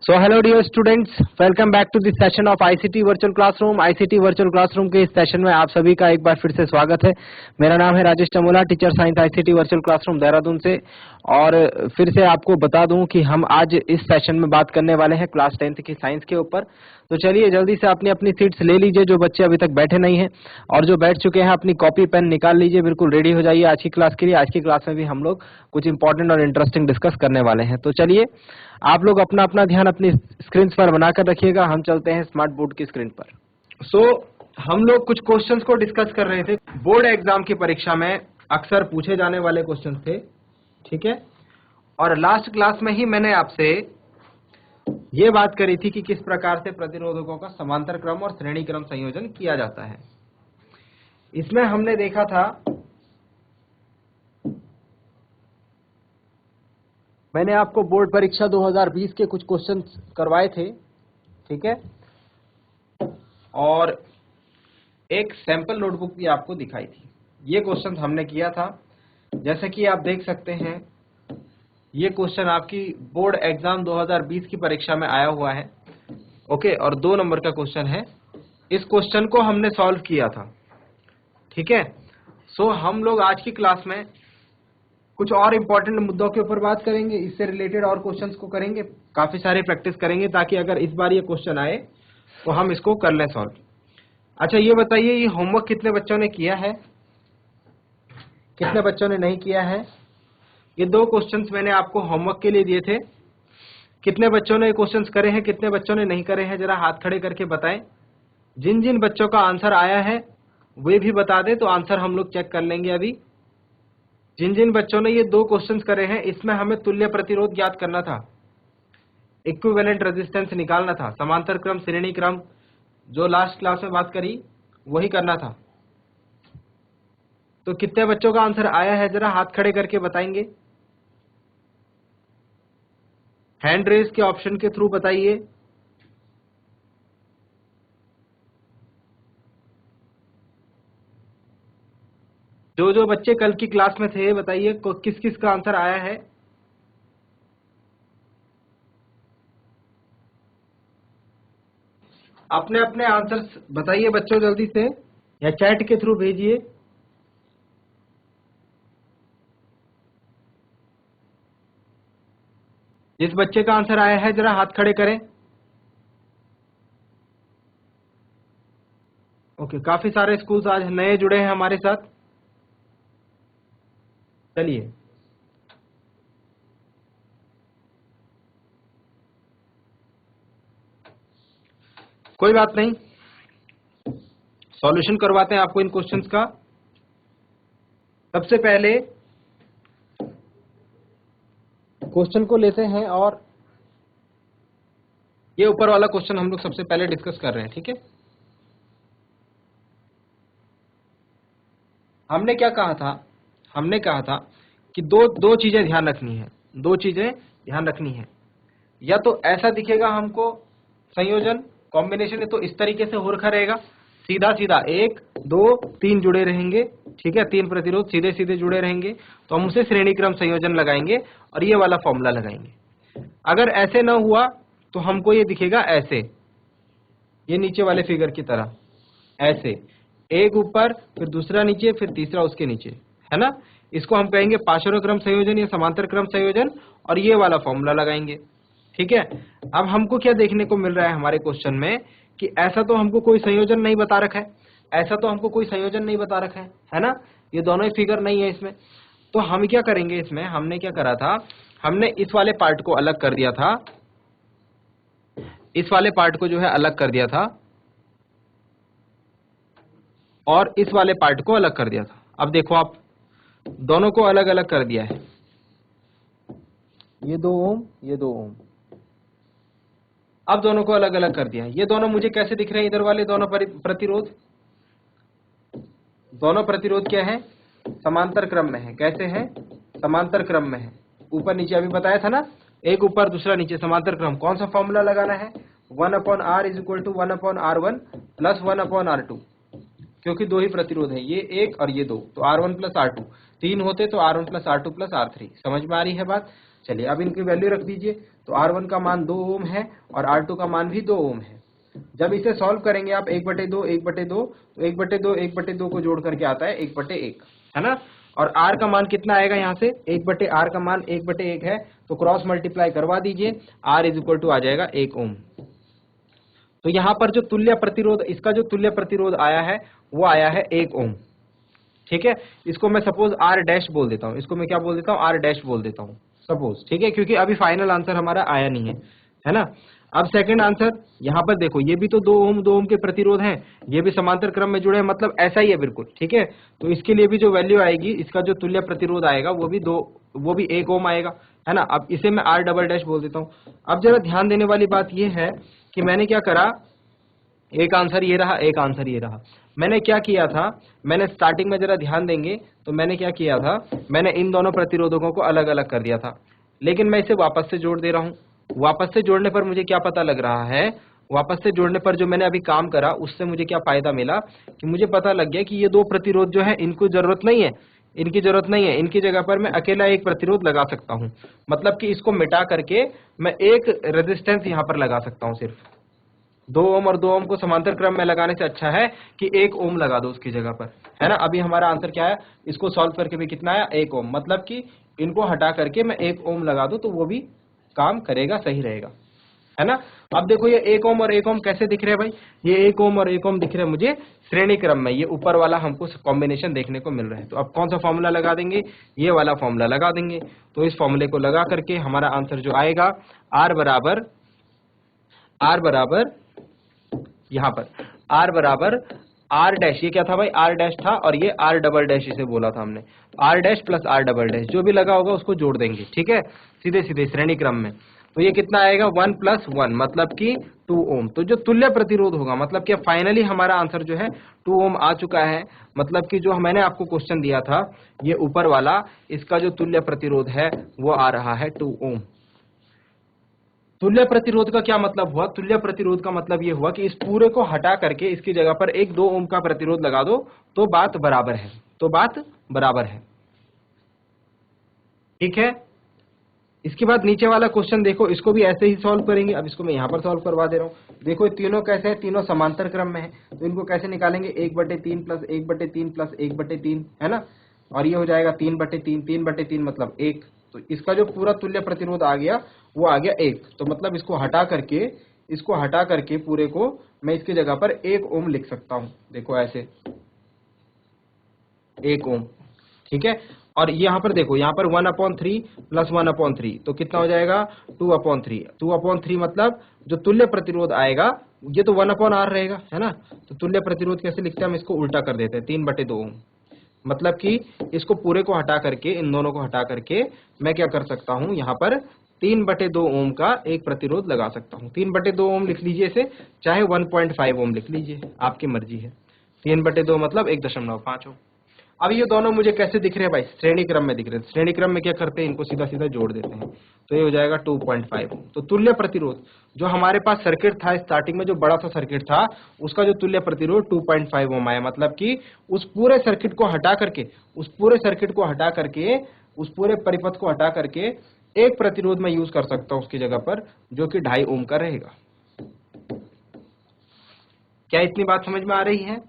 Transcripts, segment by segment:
So hello dear students, welcome back to the session of ICT Virtual Classroom। ICT Virtual Classroom के इस session में आप सभी का एक बार फिर से स्वागत है। मेरा नाम है Rajesh Chamola, teacher science ICT virtual classroom Dehradun से। और फिर से आपको बता दूं कि हम आज इस सेशन में बात करने वाले हैं क्लास 10th की साइंस के ऊपर। तो चलिए जल्दी से अपनी अपनी सीट्स ले लीजिए, जो बच्चे अभी तक बैठे नहीं हैं, और जो बैठ चुके हैं अपनी कॉपी पेन निकाल लीजिए, बिल्कुल रेडी हो जाइए आज की क्लास के लिए। आज की क्लास में भी हम लोग कुछ इंपॉर्टेंट और इंटरेस्टिंग डिस्कस करने वाले हैं। तो चलिए आप लोग अपना अपना ध्यान अपनी स्क्रीन पर बनाकर रखिएगा। हम चलते हैं स्मार्ट बोर्ड की स्क्रीन पर। हम लोग कुछ क्वेश्चंस को डिस्कस कर रहे थे। बोर्ड एग्जाम की परीक्षा में अक्सर पूछे जाने वाले क्वेश्चंस थे, ठीक है। और लास्ट क्लास में ही मैंने आपसे ये बात करी थी कि किस प्रकार से प्रतिरोधकों का समांतर क्रम और श्रेणी क्रम संयोजन किया जाता है। इसमें हमने देखा था, मैंने आपको बोर्ड परीक्षा 2020 के कुछ क्वेश्चन करवाए थे, ठीक है, और एक सैंपल नोटबुक भी आपको दिखाई थी। ये क्वेश्चन हमने किया था। जैसे कि आप देख सकते हैं, ये क्वेश्चन आपकी बोर्ड एग्जाम 2020 की परीक्षा में आया हुआ है, ओके, और 2 नंबर का क्वेश्चन है। इस क्वेश्चन को हमने सॉल्व किया था, ठीक है। हम लोग आज की क्लास में कुछ और इंपॉर्टेंट मुद्दों के ऊपर बात करेंगे, इससे रिलेटेड और क्वेश्चंस को करेंगे, काफी सारे प्रैक्टिस करेंगे, ताकि अगर इस बार ये क्वेश्चन आए तो हम इसको कर लें सॉल्व। अच्छा, ये बताइए, ये होमवर्क कितने बच्चों ने किया है, कितने बच्चों ने नहीं किया है? ये 2 क्वेश्चंस मैंने आपको होमवर्क के लिए दिए थे। कितने बच्चों ने क्वेश्चंस करे हैं, कितने बच्चों ने नहीं करे हैं, जरा हाथ खड़े करके बताएं। जिन जिन बच्चों का आंसर आया है वे भी बता दें, तो आंसर हम लोग चेक कर लेंगे अभी। जिन जिन बच्चों ने ये 2 क्वेश्चंस करे हैं, इसमें हमें तुल्य प्रतिरोध ज्ञात करना था, इक्विवेलेंट रेजिस्टेंस निकालना था, समांतर क्रम श्रेणी क्रम जो लास्ट क्लास में बात करी वही करना था। तो कितने बच्चों का आंसर आया है, जरा हाथ खड़े करके बताएंगे। हैंड रेज के ऑप्शन के थ्रू बताइए। जो जो बच्चे कल की क्लास में थे बताइए किस किस का आंसर आया है। अपने अपने आंसर्स बताइए बच्चों जल्दी से, या चैट के थ्रू भेजिए। जिस बच्चे का आंसर आया है जरा हाथ खड़े करें। ओके, काफी सारे स्कूल्स आज नए जुड़े हैं हमारे साथ। चलिए, कोई बात नहीं, सॉल्यूशन करवाते हैं आपको इन क्वेश्चंस का। सबसे पहले क्वेश्चन को लेते हैं, और ये ऊपर वाला क्वेश्चन हम लोग सबसे पहले डिस्कस कर रहे हैं, ठीक है। हमने क्या कहा था, हमने कहा था कि दो चीजें ध्यान रखनी है, 2 चीजें ध्यान रखनी है। या तो ऐसा दिखेगा हमको संयोजन कॉम्बिनेशन, तो इस तरीके से हो रखा रहेगा, सीधा सीधा 1 2 3 जुड़े रहेंगे, ठीक है, 3 प्रतिरोध सीधे सीधे जुड़े रहेंगे, तो हम उसे श्रेणी क्रम संयोजन लगाएंगे और ये वाला फॉर्मूला लगाएंगे। अगर ऐसे ना हुआ तो हमको ये दिखेगा ऐसे, ये नीचे वाले फिगर की तरह, ऐसे एक ऊपर फिर दूसरा नीचे फिर तीसरा उसके नीचे, है ना। इसको हम कहेंगे पार्श्व क्रम संयोजन या समांतर क्रम संयोजन, और ये वाला फॉर्मूला लगाएंगे, ठीक है। अब हमको क्या देखने को मिल रहा है हमारे क्वेश्चन में, कि ऐसा तो हमको कोई संयोजन नहीं बता रखा है, ऐसा तो हमको कोई संयोजन नहीं बता रखा है ना, ये दोनों ही फिगर नहीं है इसमें। तो हम क्या करेंगे, इसमें हमने क्या करा था, हमने इस वाले पार्ट को अलग कर दिया था, इस वाले पार्ट को जो है अलग कर दिया था, और इस वाले पार्ट को अलग कर दिया था। अब देखो, आप दोनों को अलग अलग कर दिया है, ये 2 ओम, ये 2 ओम, अब दोनों को अलग अलग कर दिया है। ये दोनों मुझे कैसे दिख रहे हैं, इधर वाले दोनों प्रतिरोध, दोनों प्रतिरोध क्या है, समांतर क्रम में है। कैसे है, समांतर क्रम में है, ऊपर नीचे अभी बताया था ना, एक ऊपर दूसरा नीचे, समांतर क्रम। कौन सा फॉर्मूला लगाना है, 1/r = 1/r1 + 1/r2, क्योंकि 2 ही प्रतिरोध है, ये 1 और ये 2, तो r1 + r2, 3 होते तो r1 + r2 + r3। समझ में आ रही है बात। चलिए अब इनकी वैल्यू रख दीजिए। तो R1 का मान 2 ओम है और R2 का मान भी 2 ओम है। जब इसे सॉल्व करेंगे आप 1/2 1/2, तो 1/2 1/2 को जोड़ करके आता है 1/1, है ना। और R का मान कितना आएगा यहाँ से, 1/R का मान 1/1 है, तो क्रॉस मल्टीप्लाई करवा दीजिए, R इज इक्वल टू आ जाएगा 1 ओम। तो यहाँ पर जो तुल्य प्रतिरोध, इसका जो तुल्य प्रतिरोध आया है वो आया है 1 ओम। ठीक है, इसको मैं सपोज R डैश बोल देता हूँ, इसको मैं क्या बोल देता हूँ, R डैश बोल देता हूँ सपोज। ठीक है, क्योंकि अभी फाइनल आंसर हमारा आया नहीं है ना। अब सेकंड आंसर, यहाँ पर देखो ये भी तो 2 ओम के प्रतिरोध हैं, ये भी समांतर क्रम में जुड़े हैं, मतलब ऐसा ही है बिल्कुल। ठीक है, तो इसके लिए भी जो वैल्यू आएगी, इसका जो तुल्य प्रतिरोध आएगा वो भी 1 ओम आएगा, है ना। अब इसे मैं R डबल डैश बोल देता हूँ। अब जरा ध्यान देने वाली बात ये है कि मैंने क्या करा, एक आंसर ये रहा, एक आंसर ये रहा। मैंने क्या किया था, मैंने स्टार्टिंग में जरा ध्यान देंगे तो मैंने क्या किया था, मैंने इन दोनों प्रतिरोधकों को अलग अलग कर दिया था, लेकिन मैं इसे वापस से जोड़ दे रहा हूँ। वापस से जोड़ने पर मुझे क्या पता लग रहा है, वापस से जोड़ने पर जो मैंने अभी काम करा उससे मुझे क्या फायदा मिला कि मुझे पता लग गया कि ये 2 प्रतिरोध जो है इनको जरूरत नहीं है, इनकी जरूरत नहीं है, इनकी जगह पर मैं अकेला एक प्रतिरोध लगा सकता हूँ। मतलब कि इसको मिटा करके मैं एक रेजिस्टेंस यहाँ पर लगा सकता हूँ सिर्फ। 2 ओम और 2 ओम को समांतर क्रम में लगाने से अच्छा है कि 1 ओम लगा दो उसकी जगह पर, है ना। अभी हमारा आंसर क्या है, इसको सॉल्व करके भी कितना आया, 1 ओम। मतलब कि इनको हटा करके मैं 1 ओम लगा दूं तो वो भी काम करेगा, सही रहेगा, है ना। अब देखो ये 1 ओम और 1 ओम कैसे दिख रहे हैं भाई, ये 1 ओम और 1 ओम दिख रहे हैं मुझे श्रेणी क्रम में, ये ऊपर वाला हमको कॉम्बिनेशन देखने को मिल रहा है। तो अब कौन सा फॉर्मूला लगा देंगे, ये वाला फॉर्मूला लगा देंगे। तो इस फॉर्मूले को लगा करके हमारा आंसर जो आएगा, आर बराबर यहाँ पर R बराबर R डैश, ये क्या था भाई, R डैश था, और ये R डबल डैश इसे बोला था हमने, R dash plus R double dash, जो भी लगा होगा उसको जोड़ देंगे। ठीक है, सीधे सीधे श्रेणी क्रम में। तो ये कितना आएगा, 1 + 1 मतलब कि 2 ओम। तो जो तुल्य प्रतिरोध होगा, मतलब कि फाइनली हमारा आंसर जो है 2 ओम आ चुका है। मतलब कि जो मैंने आपको क्वेश्चन दिया था ये ऊपर वाला, इसका जो तुल्य प्रतिरोध है वो आ रहा है 2 ओम। तुल्य प्रतिरोध का क्या मतलब हुआ, तुल्य प्रतिरोध का मतलब ये हुआ कि इस पूरे को हटा करके इसकी जगह पर एक 2 ओम का प्रतिरोध लगा दो तो बात बराबर है, तो बात बराबर है। ठीक है, इसके बाद नीचे वाला क्वेश्चन देखो, इसको भी ऐसे ही सॉल्व करेंगे। अब इसको मैं यहाँ पर सॉल्व करवा दे रहा हूँ। देखो ये तीनों कैसे हैं, तीनों समांतर क्रम में है, तो इनको कैसे निकालेंगे, 1/3 + 1/3 + 1/3, है ना। और ये हो जाएगा 3/3, 3/3 मतलब 1। तो इसका जो पूरा तुल्य प्रतिरोध आ गया वो आ गया 1। तो मतलब इसको हटा करके पूरे को मैं इसकी जगह पर 1 ओम लिख सकता हूँ। देखो ऐसे 1 ओम। ठीक है, और यहाँ पर देखो, यहाँ पर 1/3 + 1/3 तो कितना हो जाएगा, 2/3। 2/3 मतलब जो तुल्य प्रतिरोध आएगा ये तो 1/R रहेगा, है ना। तो तुल्य प्रतिरोध कैसे लिखते हैं, हम इसको उल्टा कर देते हैं, 3/2 ओम। मतलब कि इसको पूरे को हटा करके, इन दोनों को हटा करके मैं क्या कर सकता हूँ, यहाँ पर 3/2 ओम का एक प्रतिरोध लगा सकता हूँ। 3/2 ओम लिख लीजिए इसे, चाहे 1.5 ओम लिख लीजिए, आपकी मर्जी है। 3/2 मतलब 1.5 ओम। अब ये दोनों मुझे कैसे दिख रहे हैं भाई, श्रेणी क्रम में दिख रहे हैं। श्रेणी क्रम में क्या करते हैं, इनको सीधा सीधा जोड़ देते हैं, तो ये हो जाएगा 2.5 ओम। तो तुल्य प्रतिरोध जो हमारे पास सर्किट था स्टार्टिंग में, जो बड़ा सा सर्किट था, उसका जो तुल्य प्रतिरोध 2.5 ओम आया। मतलब कि उस पूरे सर्किट को हटा करके, उस पूरे परिपथ को हटा करके एक प्रतिरोध में यूज कर सकता हूं उसकी जगह पर, जो कि 2.5 ओम का रहेगा। क्या इतनी बात समझ में आ रही है,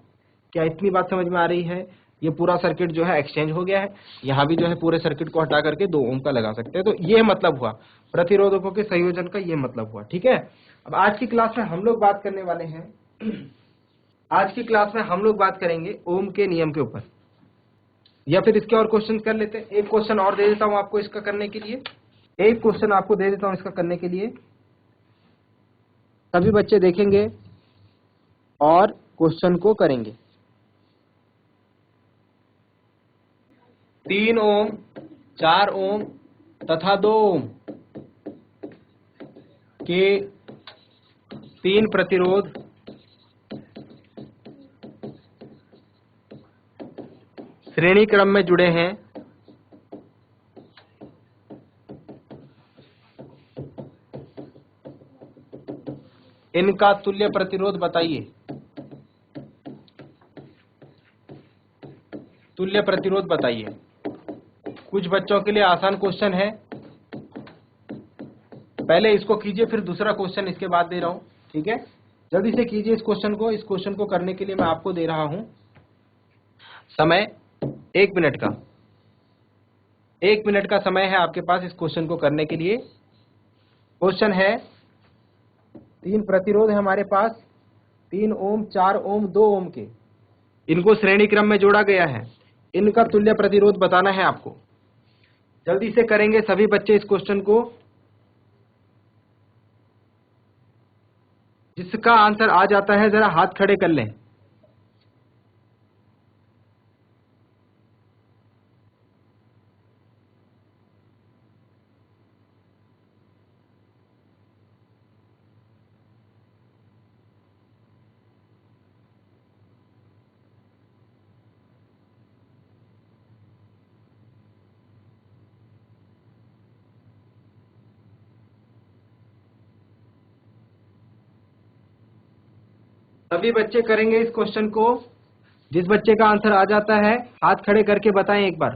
क्या इतनी बात समझ में आ रही है। ये पूरा सर्किट जो है एक्सचेंज हो गया है, यहाँ भी जो है पूरे सर्किट को हटा करके 2 ओम का लगा सकते हैं। तो ये मतलब हुआ प्रतिरोधकों के संयोजन का, ये मतलब हुआ। ठीक है, अब आज की क्लास में हम लोग बात करने वाले हैं आज की क्लास में हम लोग बात करेंगे ओम के नियम के ऊपर, या फिर इसके और क्वेश्चन कर लेते हैं। एक क्वेश्चन और दे देता हूं आपको इसका करने के लिए, एक क्वेश्चन आपको दे देता हूं इसका करने के लिए। सभी बच्चे देखेंगे और क्वेश्चन को करेंगे। 3 ओम, 4 ओम तथा 2 ओम के 3 प्रतिरोध श्रेणी क्रम में जुड़े हैं। इनका तुल्य प्रतिरोध बताइए। तुल्य प्रतिरोध बताइए। कुछ बच्चों के लिए आसान क्वेश्चन है, पहले इसको कीजिए, फिर दूसरा क्वेश्चन इसके बाद दे रहा हूं, ठीक है। जल्दी से कीजिए इस क्वेश्चन को। इस क्वेश्चन को करने के लिए मैं आपको दे रहा हूं समय 1 मिनट का। 1 मिनट का समय है आपके पास इस क्वेश्चन को करने के लिए। क्वेश्चन है 3 प्रतिरोध है हमारे पास, 3 ओम, 4 ओम, 2 ओम के। इनको श्रेणी क्रम में जोड़ा गया है। इनका तुल्य प्रतिरोध बताना है आपको। जल्दी से करेंगे सभी बच्चे इस क्वेश्चन को। जिसका आंसर आ जाता है जरा हाथ खड़े कर लें। सभी बच्चे करेंगे इस क्वेश्चन को। जिस बच्चे का आंसर आ जाता है हाथ खड़े करके बताएं एक बार।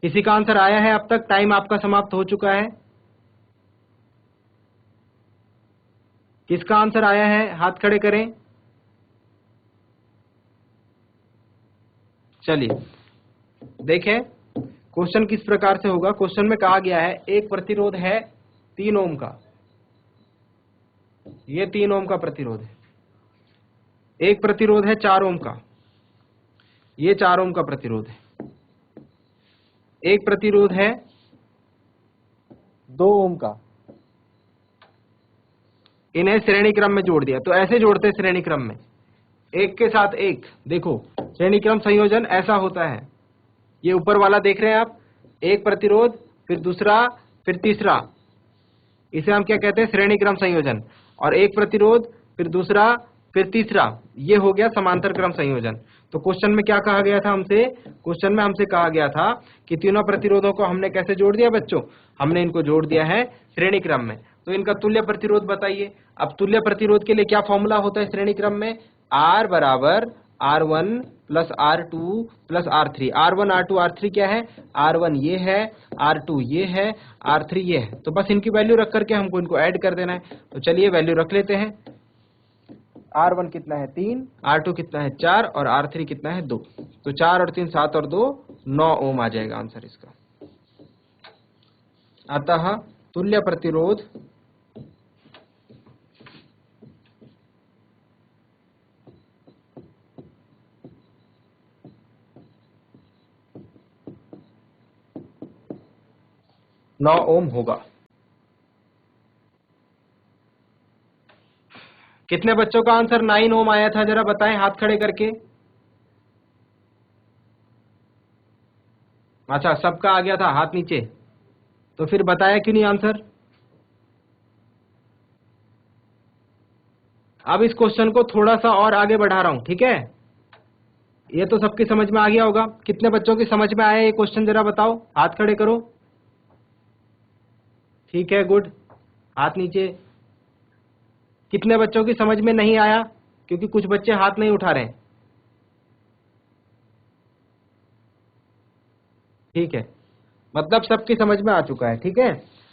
किसी का आंसर आया है अब तक? टाइम आपका समाप्त हो चुका है। किसका आंसर आया है हाथ खड़े करें। चलिए देखें क्वेश्चन किस प्रकार से होगा। क्वेश्चन में कहा गया है एक प्रतिरोध है 3 ओम का। ये 3 ओम का प्रतिरोध है। एक प्रतिरोध है 4 ओम का। ये 4 ओम का प्रतिरोध है। एक प्रतिरोध है 2 ओम का। इन्हें श्रेणी क्रम में जोड़ दिया। तो ऐसे जोड़ते हैं श्रेणी क्रम में, एक के साथ एक। देखो श्रेणी क्रम संयोजन ऐसा होता है। ये ऊपर वाला देख रहे हैं आप, एक प्रतिरोध, फिर दूसरा, फिर तीसरा। इसे हम क्या कहते हैं? श्रेणी क्रम संयोजन। और एक प्रतिरोध, फिर दूसरा, फिर तीसरा, ये हो गया समांतर क्रम संयोजन। तो क्वेश्चन में क्या कहा गया था हमसे? क्वेश्चन में हमसे कहा गया था कि तीनों प्रतिरोधों को हमने कैसे जोड़ दिया बच्चों? हमने इनको जोड़ दिया है श्रेणी क्रम में। तो इनका तुल्य प्रतिरोध बताइए। अब तुल्य प्रतिरोध के लिए क्या फॉर्मूला होता है श्रेणी क्रम में? R बराबर R1 plus R2 plus R3। R1 R2 R3 क्या है? R1 ये है, R2 ये है, R3 ये है। तो बस इनकी वैल्यू रख करके हमको इनको ऐड कर देना है। तो चलिए वैल्यू रख लेते हैं। R1 कितना है? 3, R2 कितना है? 4 और R3 कितना है? 2। तो 4 और 3 7 और 2 9 ओम आ जाएगा आंसर इसका। अतः तुल्य प्रतिरोध नौ ओम होगा। कितने बच्चों का आंसर 9 ओम आया था जरा बताएं हाथ खड़े करके। अच्छा सबका आ गया था हाथ नीचे। तो फिर बताया क्यों नहीं आंसर? अब इस क्वेश्चन को थोड़ा सा और आगे बढ़ा रहा हूं, ठीक है। ये तो सबकी समझ में आ गया होगा। कितने बच्चों की समझ में आया ये क्वेश्चन जरा बताओ, हाथ खड़े करो। ठीक है, गुड, हाथ नीचे। कितने बच्चों की समझ में नहीं आया? क्योंकि कुछ बच्चे हाथ नहीं उठा रहे हैं। ठीक है, मतलब सबकी समझ में आ चुका है, ठीक है।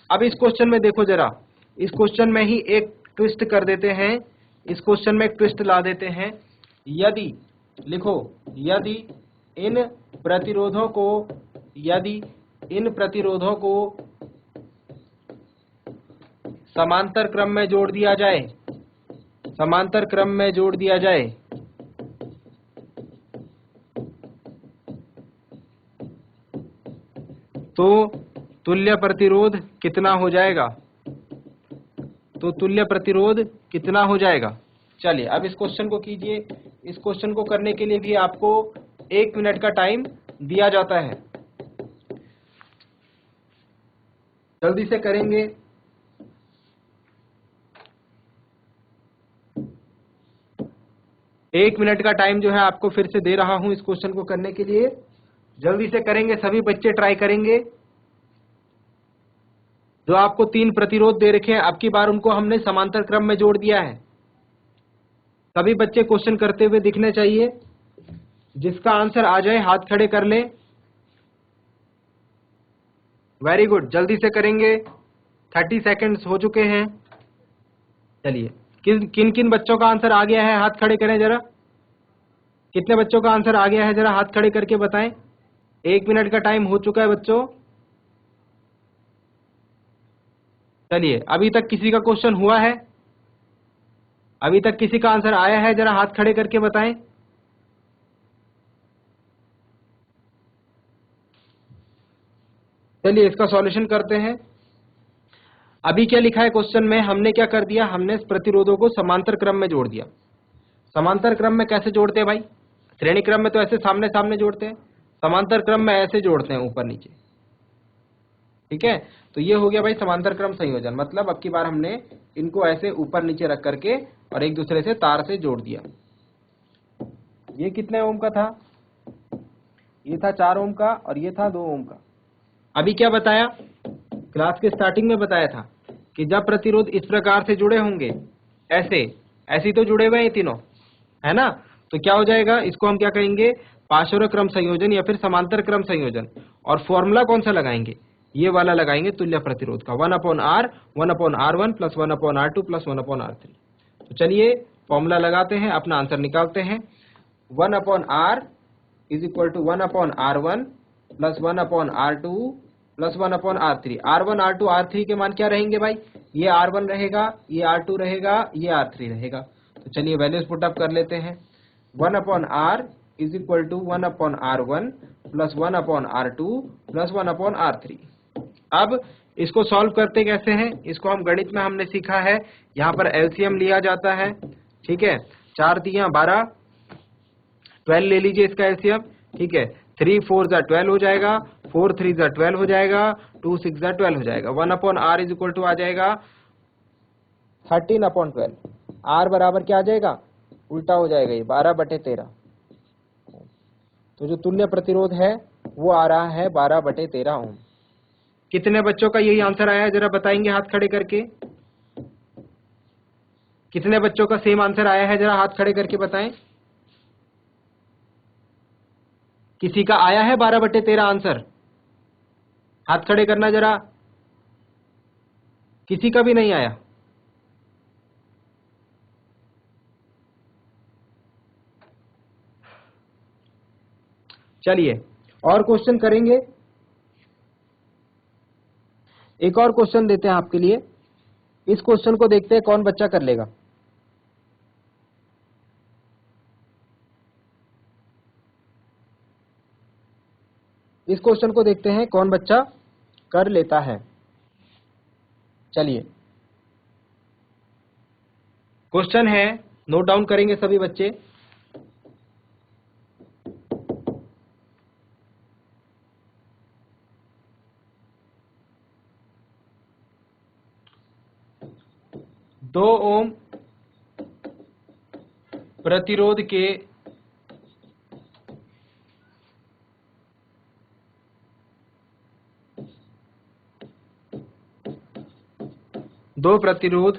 अब इस क्वेश्चन में देखो जरा, इस क्वेश्चन में ही एक ट्विस्ट कर देते हैं। इस क्वेश्चन में एक ट्विस्ट ला देते हैं। यदि लिखो, यदि इन प्रतिरोधों को, यदि इन प्रतिरोधों को समांतर क्रम में जोड़ दिया जाए, समांतर क्रम में जोड़ दिया जाए, तो तुल्य प्रतिरोध कितना हो जाएगा? तो तुल्य प्रतिरोध कितना हो जाएगा? चलिए अब इस क्वेश्चन को कीजिए। इस क्वेश्चन को करने के लिए भी आपको 1 मिनट का टाइम दिया जाता है। जल्दी से करेंगे। एक मिनट का टाइम जो है आपको फिर से दे रहा हूं इस क्वेश्चन को करने के लिए। जल्दी से करेंगे, सभी बच्चे ट्राई करेंगे। जो आपको 3 प्रतिरोध दे रखे हैं, अब की बार उनको हमने समांतर क्रम में जोड़ दिया है। सभी बच्चे क्वेश्चन करते हुए दिखने चाहिए। जिसका आंसर आ जाए हाथ खड़े कर ले। वेरी गुड, जल्दी से करेंगे, 30 सेकेंड्स हो चुके हैं। चलिए, किन किन बच्चों का आंसर आ गया है हाथ खड़े करें जरा। कितने बच्चों का आंसर आ गया है जरा हाथ खड़े करके बताएं। 1 मिनट का टाइम हो चुका है बच्चों। चलिए, अभी तक किसी का क्वेश्चन हुआ है? अभी तक किसी का आंसर आया है? जरा हाथ खड़े करके बताएं। चलिए, इसका सॉल्यूशन करते हैं। अभी क्या लिखा है क्वेश्चन में? हमने क्या कर दिया, हमने इस प्रतिरोधों को समांतर क्रम में जोड़ दिया। समांतर क्रम में कैसे जोड़ते हैं भाई? श्रेणी क्रम में तो ऐसे सामने सामने जोड़ते हैं, समांतर क्रम में ऐसे जोड़ते हैं, ऊपर नीचे। ठीक है, तो ये हो गया भाई समांतर क्रम संयोजन। मतलब अब की बार हमने इनको ऐसे ऊपर नीचे रख करके और एक दूसरे से तार से जोड़ दिया। ये कितने ओम का था? ये था 4 ओम का और ये था 2 ओम का। अभी क्या बताया, क्लास के स्टार्टिंग में बताया था कि जब प्रतिरोध इस प्रकार से जुड़े होंगे, ऐसे तो जुड़े हुए हैं तीनों, है ना, तो क्या हो जाएगा, इसको हम क्या कहेंगे, पार्श्व क्रम संयोजन या फिर समांतर क्रम संयोजन। और फॉर्मूला कौन सा लगाएंगे? ये वाला लगाएंगे तुल्य प्रतिरोध का, 1/R 1/R1 plus 1/R2 plus 1/R3। तो चलिए फॉर्मूला लगाते हैं, अपना आंसर निकालते हैं। 1/R is equal to 1/R1 plus 1/R2 plus 1/R3। R1 R2 R3 के मान क्या रहेंगे भाई? ये R1 रहेगा, ये R2 रहेगा, ये R3 रहेगा। तो चलिए वैल्यूज पुट अप कर लेते हैं। 1/R is equal to 1/R1 plus 1/R2 plus 1/R3। अब इसको सॉल्व करते कैसे हैं? इसको हम गणित में हमने सीखा है, यहाँ पर एलसीएम लिया जाता है। ठीक है, 4 दिया 12, 12 ले लीजिए इसका एलसीएम। ठीक है, 3 4 जा 12 हो जाएगा, 4 3 जा 12 हो जाएगा, 2 6 जा 12 हो जाएगा। 1/R इज इक्वल टू आ जाएगा 13/12। R बराबर क्या आ जाएगा? उल्टा हो जाएगा, ये 12/13। तो जो तुल्य प्रतिरोध है वो आ रहा है 12/13 ओम। कितने बच्चों का यही आंसर आया है जरा बताएंगे हाथ खड़े करके। कितने बच्चों का सेम आंसर आया है जरा हाथ खड़े करके बताएं। किसी का आया है 12/13 आंसर? हाथ खड़े करना जरा। किसी का भी नहीं आया? चलिए और क्वेश्चन करेंगे। एक और क्वेश्चन देते हैं आपके लिए। इस क्वेश्चन को देखते हैं कौन बच्चा कर लेगा। इस क्वेश्चन को देखते हैं कौन बच्चा कर लेता है। चलिए, क्वेश्चन है, नोट डाउन करेंगे सभी बच्चे। दो ओम प्रतिरोध के दो प्रतिरोध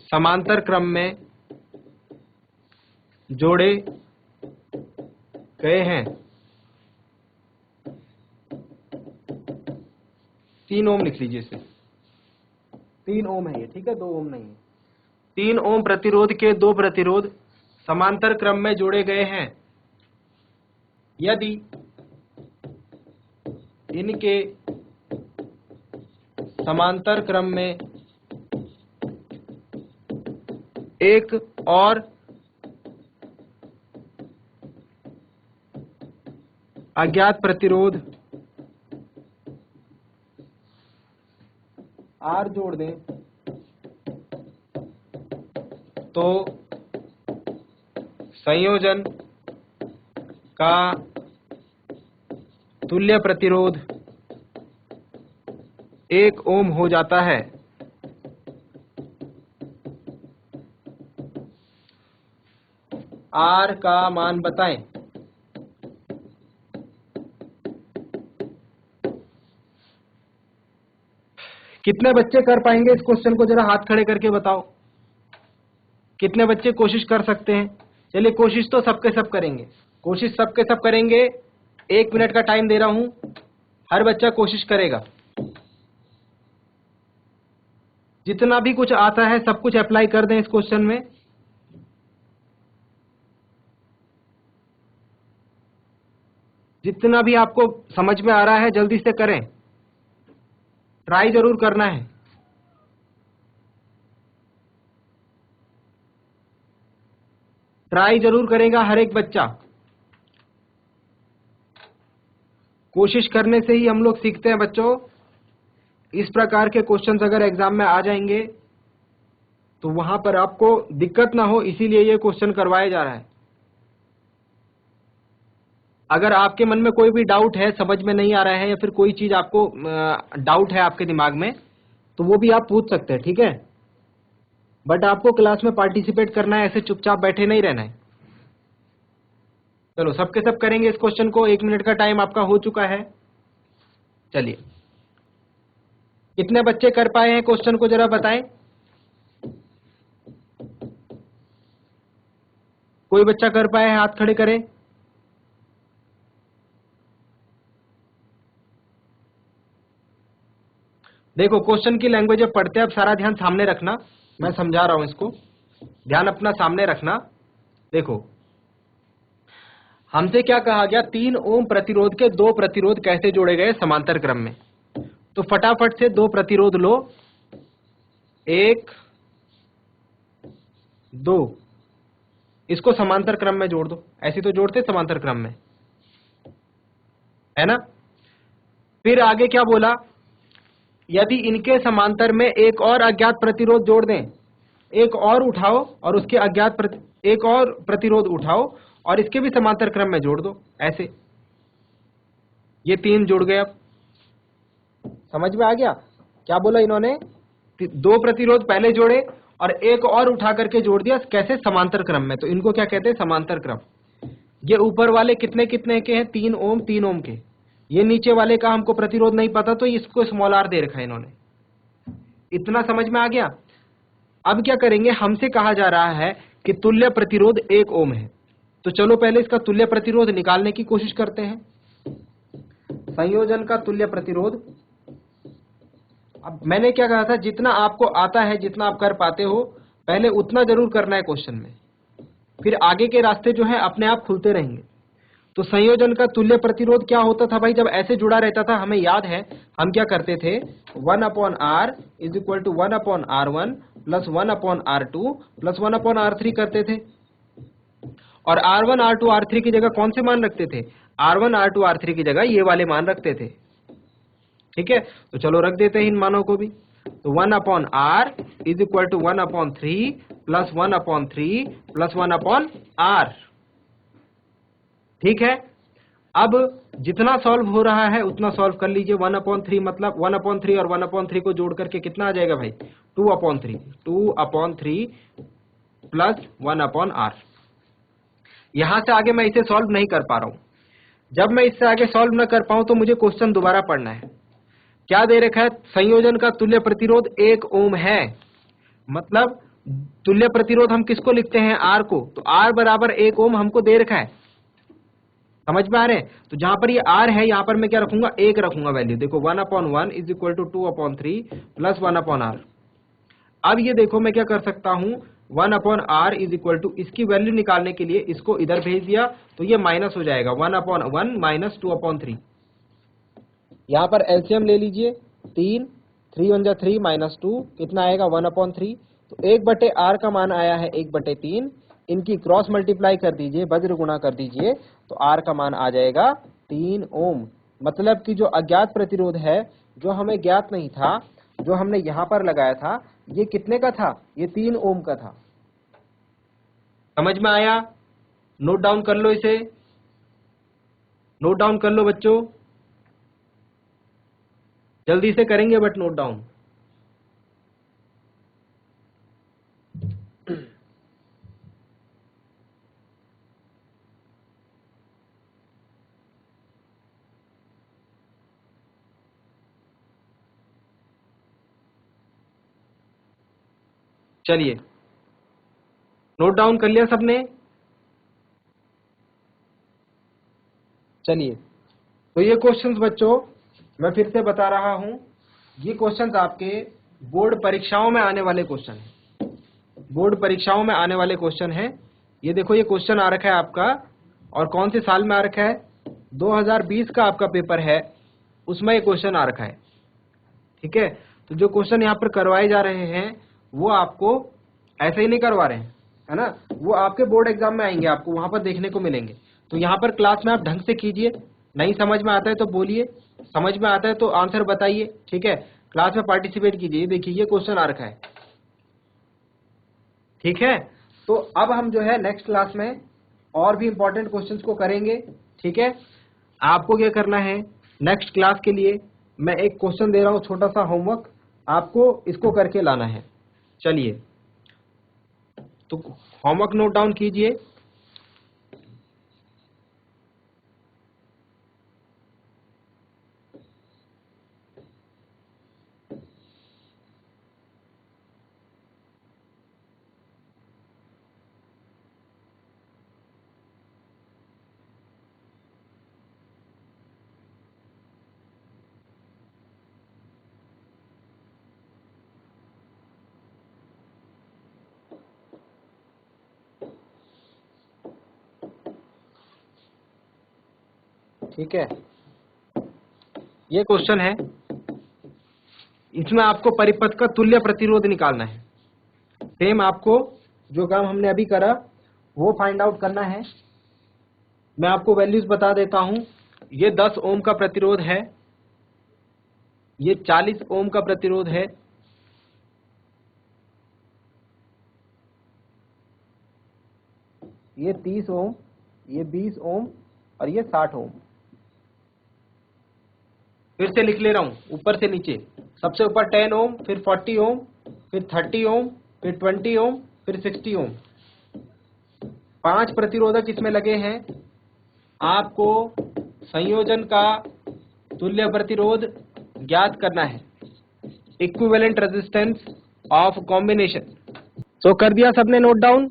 समांतर क्रम में जोड़े गए हैं। 3 ओम लिख लीजिए इसे, 3 ओम है ये, ठीक है, 2 ओम नहीं है। 3 ओम प्रतिरोध के दो प्रतिरोध समांतर क्रम में जोड़े गए हैं यदि इनके समांतर क्रम में एक और अज्ञात प्रतिरोध R जोड़ दें तो संयोजन का तुल्य प्रतिरोध 1 ओम हो जाता है। R का मान बताएं। कितने बच्चे कर पाएंगे इस क्वेश्चन को, जरा हाथ खड़े करके बताओ। कितने बच्चे कोशिश कर सकते हैं? चलिए कोशिश तो सबके सब करेंगे, कोशिश सबके सब करेंगे। 1 मिनट का टाइम दे रहा हूं, हर बच्चा कोशिश करेगा। जितना भी कुछ आता है सब कुछ अप्लाई कर दें इस क्वेश्चन में। जितना भी आपको समझ में आ रहा है जल्दी से करें, ट्राई जरूर करना है। ट्राई जरूर करेगा हर एक बच्चा। कोशिश करने से ही हम लोग सीखते हैं बच्चों। इस प्रकार के क्वेश्चंस अगर एग्जाम में आ जाएंगे तो वहां पर आपको दिक्कत ना हो, इसीलिए ये क्वेश्चन करवाया जा रहा है। अगर आपके मन में कोई भी डाउट है, समझ में नहीं आ रहा है, या फिर कोई चीज आपको डाउट है आपके दिमाग में, तो वो भी आप पूछ सकते हैं, ठीक है। बट आपको क्लास में पार्टिसिपेट करना है, ऐसे चुपचाप बैठे नहीं रहना है। चलो सबके सब करेंगे इस क्वेश्चन को। 1 मिनट का टाइम आपका हो चुका है। चलिए कितने बच्चे कर पाए हैं क्वेश्चन को जरा बताएं। कोई बच्चा कर पाया है, हाथ खड़े करें। देखो क्वेश्चन की लैंग्वेज जब पढ़ते हैं, अब सारा ध्यान सामने रखना, मैं समझा रहा हूं इसको, ध्यान अपना सामने रखना। देखो हमसे क्या कहा गया, 3 ओम प्रतिरोध के 2 प्रतिरोध कैसे जोड़े गए समांतर क्रम में। तो फटाफट से 2 प्रतिरोध लो, 1 2, इसको समांतर क्रम में जोड़ दो। ऐसे तो जोड़ते समांतर क्रम में, है ना। फिर आगे क्या बोला, यदि इनके समांतर में एक और अज्ञात प्रतिरोध जोड़ दें, एक और उठाओ और उसके एक और प्रतिरोध उठाओ और इसके भी समांतर क्रम में जोड़ दो। ऐसे ये 3 जुड़ गए। अब समझ में आ गया क्या बोला इन्होंने। 2 प्रतिरोध पहले जोड़े और एक और उठा करके जोड़ दिया, कैसे, समांतर क्रम में। तो इनको क्या कहते हैं, समांतर क्रम। ये ऊपर वाले कितने कितने के हैं, 3 ओम 3 ओम के। ये नीचे वाले का हमको प्रतिरोध नहीं पता, तो इसको स्मॉल आर दे रखा है इन्होंने। इतना समझ में आ गया। अब क्या करेंगे, हमसे कहा जा रहा है कि तुल्य प्रतिरोध 1 ओम है। तो चलो पहले इसका तुल्य प्रतिरोध निकालने की कोशिश करते हैं। संयोजन का तुल्य प्रतिरोध। अब मैंने क्या कहा था, जितना आपको आता है, जितना आप कर पाते हो, पहले उतना जरूर करना है क्वेश्चन में, फिर आगे के रास्ते जो है अपने आप खुलते रहेंगे। तो संयोजन का तुल्य प्रतिरोध क्या होता था भाई, जब ऐसे जुड़ा रहता था, हमें याद है हम क्या करते थे, 1/r is equal to 1/r1 plus 1/r2 plus 1/r3 करते थे। और r1 r2 r3 की जगह कौन से मान रखते थे, r1 r2 r3 की जगह ये वाले मान रखते थे। ठीक है, तो चलो रख देते हैं इन मानों को भी। तो 1/r is equal to 1/3 plus 1/3 plus 1/r। ठीक है, अब जितना सॉल्व हो रहा है उतना सॉल्व कर लीजिए। 1/3 मतलब 1/3 और 1/3 को जोड़ करके कितना आ जाएगा भाई, 2/3 2/3 प्लस 1/r। यहां से आगे मैं इसे सॉल्व नहीं कर पा रहा हूं। जब मैं इससे आगे सॉल्व न कर पाऊं तो मुझे क्वेश्चन दोबारा पढ़ना है। क्या दे रखा है, संयोजन का तुल्य प्रतिरोध 1 ओम है। मतलब तुल्य प्रतिरोध हम किसको लिखते हैं, आर को। तो आर बराबर 1 ओम हमको दे रखा है। समझ में आ रहे हैं। तो जहां पर ये आर है, यहां पर मैं क्या रखूंगा, 1 रखूंगा वैल्यू। देखो 1/1 is equal to 2/3 plus 1/r। अब ये देखो मैं क्या कर सकता हूं, 1/r इज इक्वल टू, इसकी वैल्यू निकालने के लिए इसको इधर भेज दिया तो ये माइनस हो जाएगा, 1/1 माइनस 2/3। यहां पर एलसीएम ले लीजिए, 3 3 1 3 माइनस 2 कितना आएगा, 1/3। तो 1/r का मान आया है 1/3। इनकी क्रॉस मल्टीप्लाई कर दीजिए, वज्र गुणा कर दीजिए, तो r का मान आ जाएगा 3 ओम। मतलब कि जो अज्ञात प्रतिरोध है, जो हमें ज्ञात नहीं था, जो हमने यहां पर लगाया था, ये कितने का था, ये 3 ओम का था। समझ में आया। नोट डाउन कर लो इसे, नोट डाउन कर लो बच्चों, जल्दी से करेंगे बट नोट डाउन। चलिए नोट डाउन कर लिया सबने? चलिए, तो ये क्वेश्चंस बच्चों मैं फिर से बता रहा हूं, ये क्वेश्चंस आपके बोर्ड परीक्षाओं में आने वाले क्वेश्चन हैं, बोर्ड परीक्षाओं में आने वाले क्वेश्चन हैं। ये देखो, ये क्वेश्चन आ रखा है आपका, और कौन से साल में आ रखा है? 2020 का आपका पेपर है, उसमें ये क्वेश्चन आ रखा है। ठीक है, तो जो क्वेश्चन यहाँ पर करवाए जा रहे हैं वो आपको ऐसे ही नहीं करवा रहे हैं, है ना, वो आपके बोर्ड एग्जाम में आएंगे, आपको वहां पर देखने को मिलेंगे। तो यहाँ पर क्लास में आप ढंग से कीजिए, नहीं समझ में आता है तो बोलिए, समझ में आता है तो आंसर बताइए। ठीक है, क्लास में पार्टिसिपेट कीजिए। देखिए ये क्वेश्चन आ रखा है। ठीक है, तो अब हम जो है नेक्स्ट क्लास में और भी इंपॉर्टेंट क्वेश्चंस को करेंगे। ठीक है, आपको क्या करना है, नेक्स्ट क्लास के लिए मैं एक क्वेश्चन दे रहा हूं, छोटा सा होमवर्क, आपको इसको करके लाना है। चलिए, तो होमवर्क नोट डाउन कीजिए। ठीक है, ये क्वेश्चन है, इसमें आपको परिपथ का तुल्य प्रतिरोध निकालना है। सेम आपको जो काम हमने अभी करा वो फाइंड आउट करना है। मैं आपको वैल्यूज बता देता हूं। ये 10 ओम का प्रतिरोध है, ये 40 ओम का प्रतिरोध है, ये 30 ओम, ये 20 ओम और ये 60 ओम। फिर से लिख ले रहा हूं ऊपर से नीचे। सबसे ऊपर 10 ओम, फिर 40 ओम, फिर 30 ओम, फिर 20 ओम, फिर 60 ओम। 5 प्रतिरोधक इसमें लगे हैं। आपको संयोजन का तुल्य प्रतिरोध ज्ञात करना है, इक्विवेलेंट रेजिस्टेंस ऑफ कॉम्बिनेशन। तो कर दिया सबने नोट डाउन?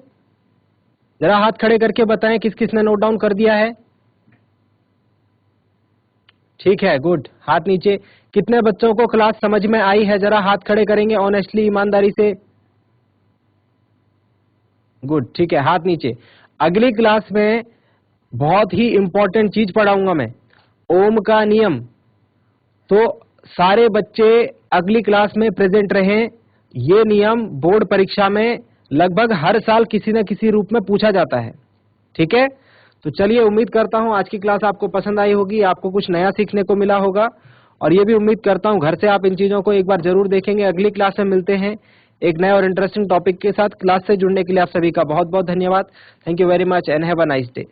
जरा हाथ खड़े करके बताएं किस किस ने नोट डाउन कर दिया है। ठीक है, गुड। हाथ नीचे। कितने बच्चों को क्लास समझ में आई है? जरा हाथ खड़े करेंगे ऑनेस्टली, ईमानदारी से। गुड, ठीक है, हाथ नीचे। अगली क्लास में बहुत ही इंपॉर्टेंट चीज पढ़ाऊंगा मैं, ओम का नियम। तो सारे बच्चे अगली क्लास में प्रेजेंट रहें। ये नियम बोर्ड परीक्षा में लगभग हर साल किसी न किसी रूप में पूछा जाता है। ठीक है, तो चलिए, उम्मीद करता हूं आज की क्लास आपको पसंद आई होगी, आपको कुछ नया सीखने को मिला होगा, और ये भी उम्मीद करता हूं घर से आप इन चीजों को एक बार जरूर देखेंगे। अगली क्लास में मिलते हैं एक नए और इंटरेस्टिंग टॉपिक के साथ। क्लास से जुड़ने के लिए आप सभी का बहुत बहुत धन्यवाद। Thank you very much and have a nice day.